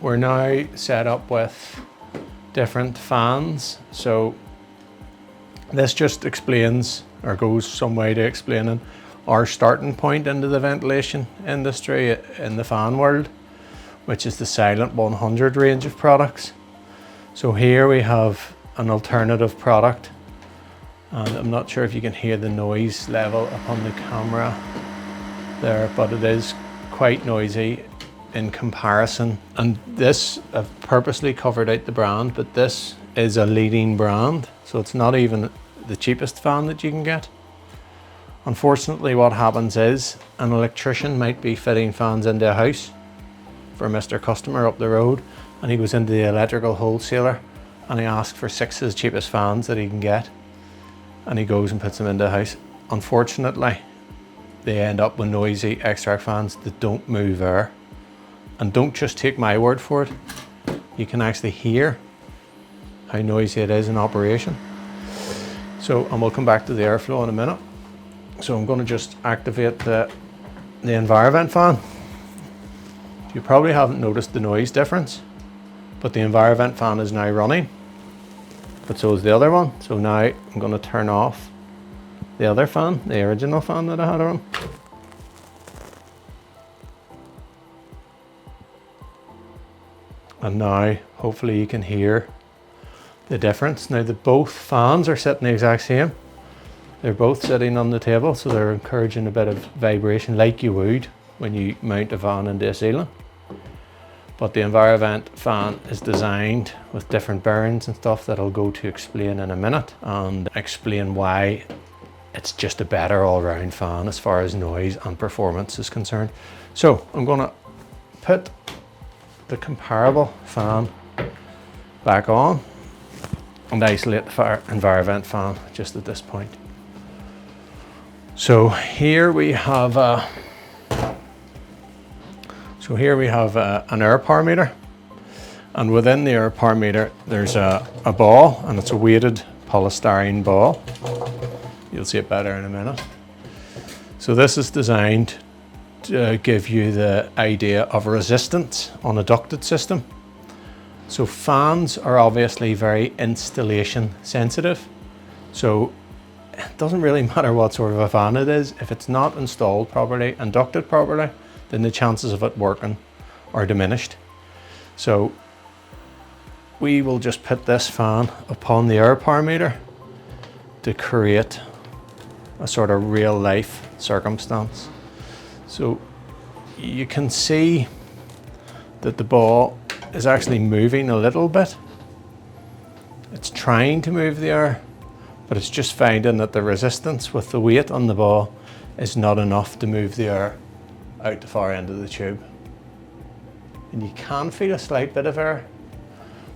we're now set up with different fans. So this just explains, or goes some way to explaining, our starting point into the ventilation industry in the fan world, which is the Silent 100 range of products. So here we have an alternative product, and I'm not sure if you can hear the noise level upon the camera there, but it is quite noisy in comparison. And this, I've purposely covered out the brand, but this is a leading brand, so it's not even the cheapest fan that you can get. Unfortunately, what happens is an electrician might be fitting fans into a house for Mr. Customer up the road, and he goes into the electrical wholesaler and he asks for 6 of the cheapest fans that he can get, and he goes and puts them into a house. Unfortunately, they end up with noisy extract fans that don't move air. And don't just take my word for it, you can actually hear how noisy it is in operation. So, and we'll come back to the airflow in a minute. So I'm going to just activate the EnviroVent fan. You probably haven't noticed the noise difference, but the EnviroVent fan is now running, but so is the other one. So now I'm going to turn off the other fan, the original fan that I had on. And now hopefully you can hear the difference. Now both fans are sitting the exact same. They're both sitting on the table, so they're encouraging a bit of vibration like you would when you mount a fan into a ceiling. But the EnviroVent fan is designed with different bearings and stuff that I'll go to explain in a minute, and explain why it's just a better all-round fan as far as noise and performance is concerned. So I'm going to put the comparable fan back on and isolate the EnviroVent fan just at this point. So here we have an air power meter, and within the air power meter there's a ball, and it's a weighted polystyrene ball. You'll see it better in a minute. So this is designed to give you the idea of resistance on a ducted system. So fans are obviously very installation sensitive. So it doesn't really matter what sort of a fan it is. If it's not installed properly and ducted properly, then the chances of it working are diminished. So we will just put this fan upon the air power meter to create a sort of real life circumstance. So you can see that the ball is actually moving a little bit. It's trying to move the air, but it's just finding that the resistance with the weight on the ball is not enough to move the air out the far end of the tube. And you can feel a slight bit of air,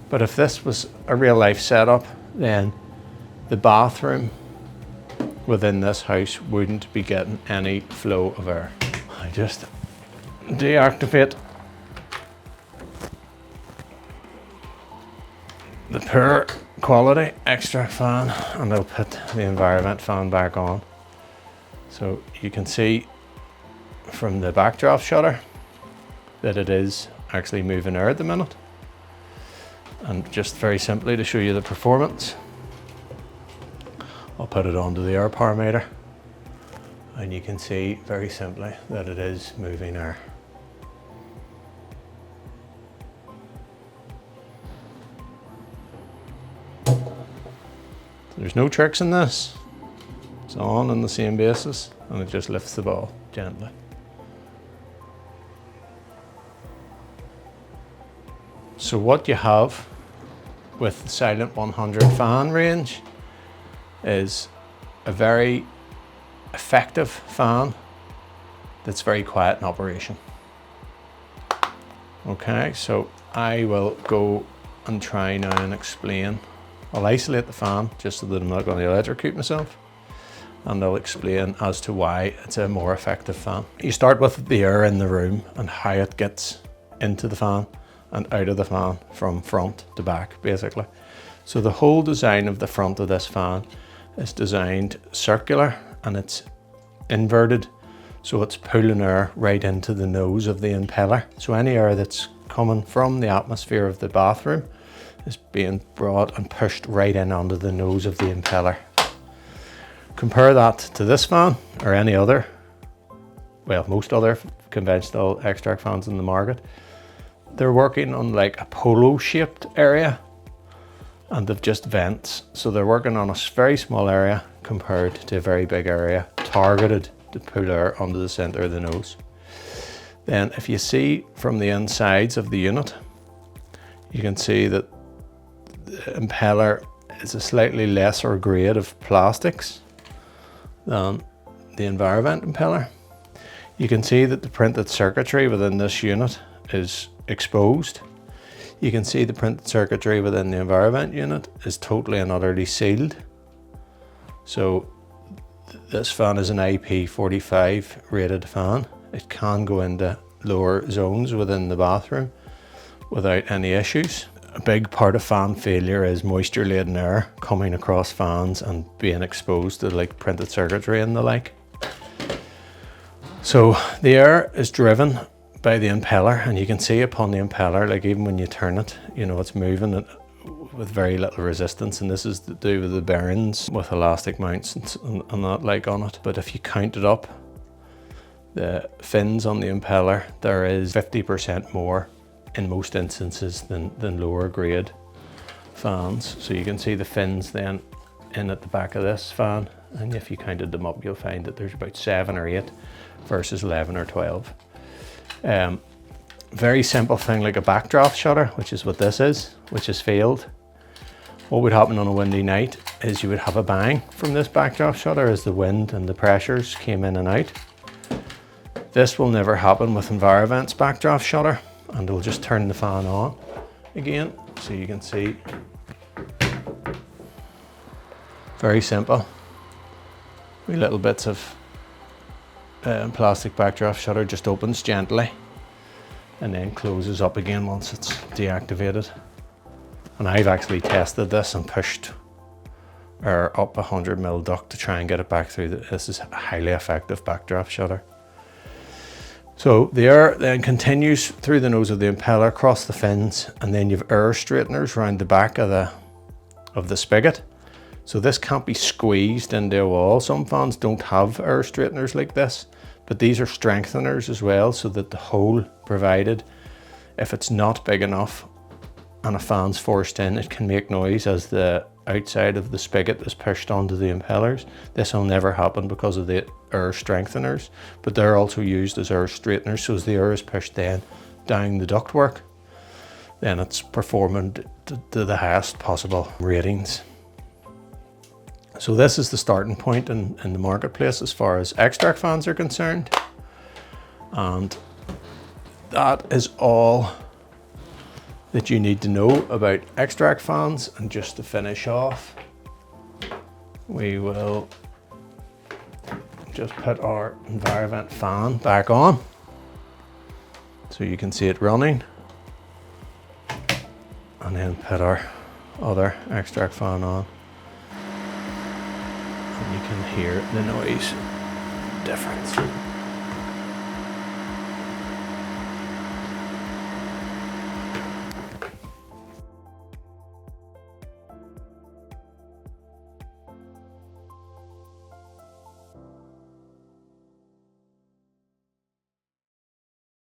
but if this was a real life setup, then the bathroom within this house wouldn't be getting any flow of air. I just deactivate the poor quality extract fan, and I'll put the EnviroVent fan back on. So you can see from the backdraft shutter that it is actually moving air at the minute. And just very simply to show you the performance, I'll put it onto the air power meter, and you can see very simply that it is moving air. There's no tricks in this. It's on the same basis, and it just lifts the ball gently. So what you have with the Silent 100 fan range is a very effective fan that's very quiet in operation. Okay, so I will go and try now and explain. I'll isolate the fan just so that I'm not going to electrocute myself, and I'll explain as to why it's a more effective fan. You start with the air in the room and how it gets into the fan and out of the fan from front to back, basically. So the whole design of the front of this fan is designed circular, and it's inverted So it's pulling air right into the nose of the impeller. So any air that's coming from the atmosphere of the bathroom is being brought and pushed right in onto the nose of the impeller. Compare that to this fan or any other, well, most other conventional extract fans in the market. They're working on like a polo shaped area and they've just vents. So they're working on a very small area compared to a very big area targeted to pull air onto the center of the nose. Then if you see from the insides of the unit, you can see that the impeller is a slightly lesser grade of plastics than the Envirovent impeller. You can see that the printed circuitry within this unit is exposed. You can see the printed circuitry within the Envirovent unit is totally and utterly sealed. So this fan is an IP45 rated fan. It can go into lower zones within the bathroom without any issues. A big part of fan failure is moisture laden air coming across fans and being exposed to like printed circuitry and the like. So the air is driven by the impeller, and you can see upon the impeller, like even when you turn it, you know, it's moving with very little resistance, and this is to do with the bearings with elastic mounts and that like on it. But if you count it up, the fins on the impeller, there is 50% more in most instances than lower grade fans. So you can see the fins then in at the back of this fan, and if you counted them up, you'll find that there's about 7 or 8 versus 11 or 12. Very simple thing like a backdraft shutter, which is what this is, which is failed. What would happen on a windy night is you would have a bang from this backdraft shutter as the wind and the pressures came in and out. This will never happen with Envirovent's backdraft shutter, and we'll just turn the fan on again so you can see. Very simple. Wee little bits of plastic backdraft shutter just opens gently and then closes up again once it's deactivated. And I've actually tested this and pushed air up 100mm duct to try and get it back through. This is a highly effective backdraft shutter. So the air then continues through the nose of the impeller, across the fins, and then you've air straighteners around the back of the spigot. So this can't be squeezed into a wall. Some fans don't have air straighteners like this, but these are strengtheners as well, so that the hole provided, if it's not big enough and a fan's forced in, it can make noise as the outside of the spigot is pushed onto the impellers. This will never happen because of the air strengtheners, but they're also used as air straighteners. So as the air is pushed then down the ductwork, then it's performing to the highest possible ratings. So this is the starting point in the marketplace as far as extract fans are concerned. And that is all that you need to know about extract fans. And just to finish off, we will just put our Envirovent fan back on so you can see it running, and then put our other extract fan on. And you can hear the noise difference.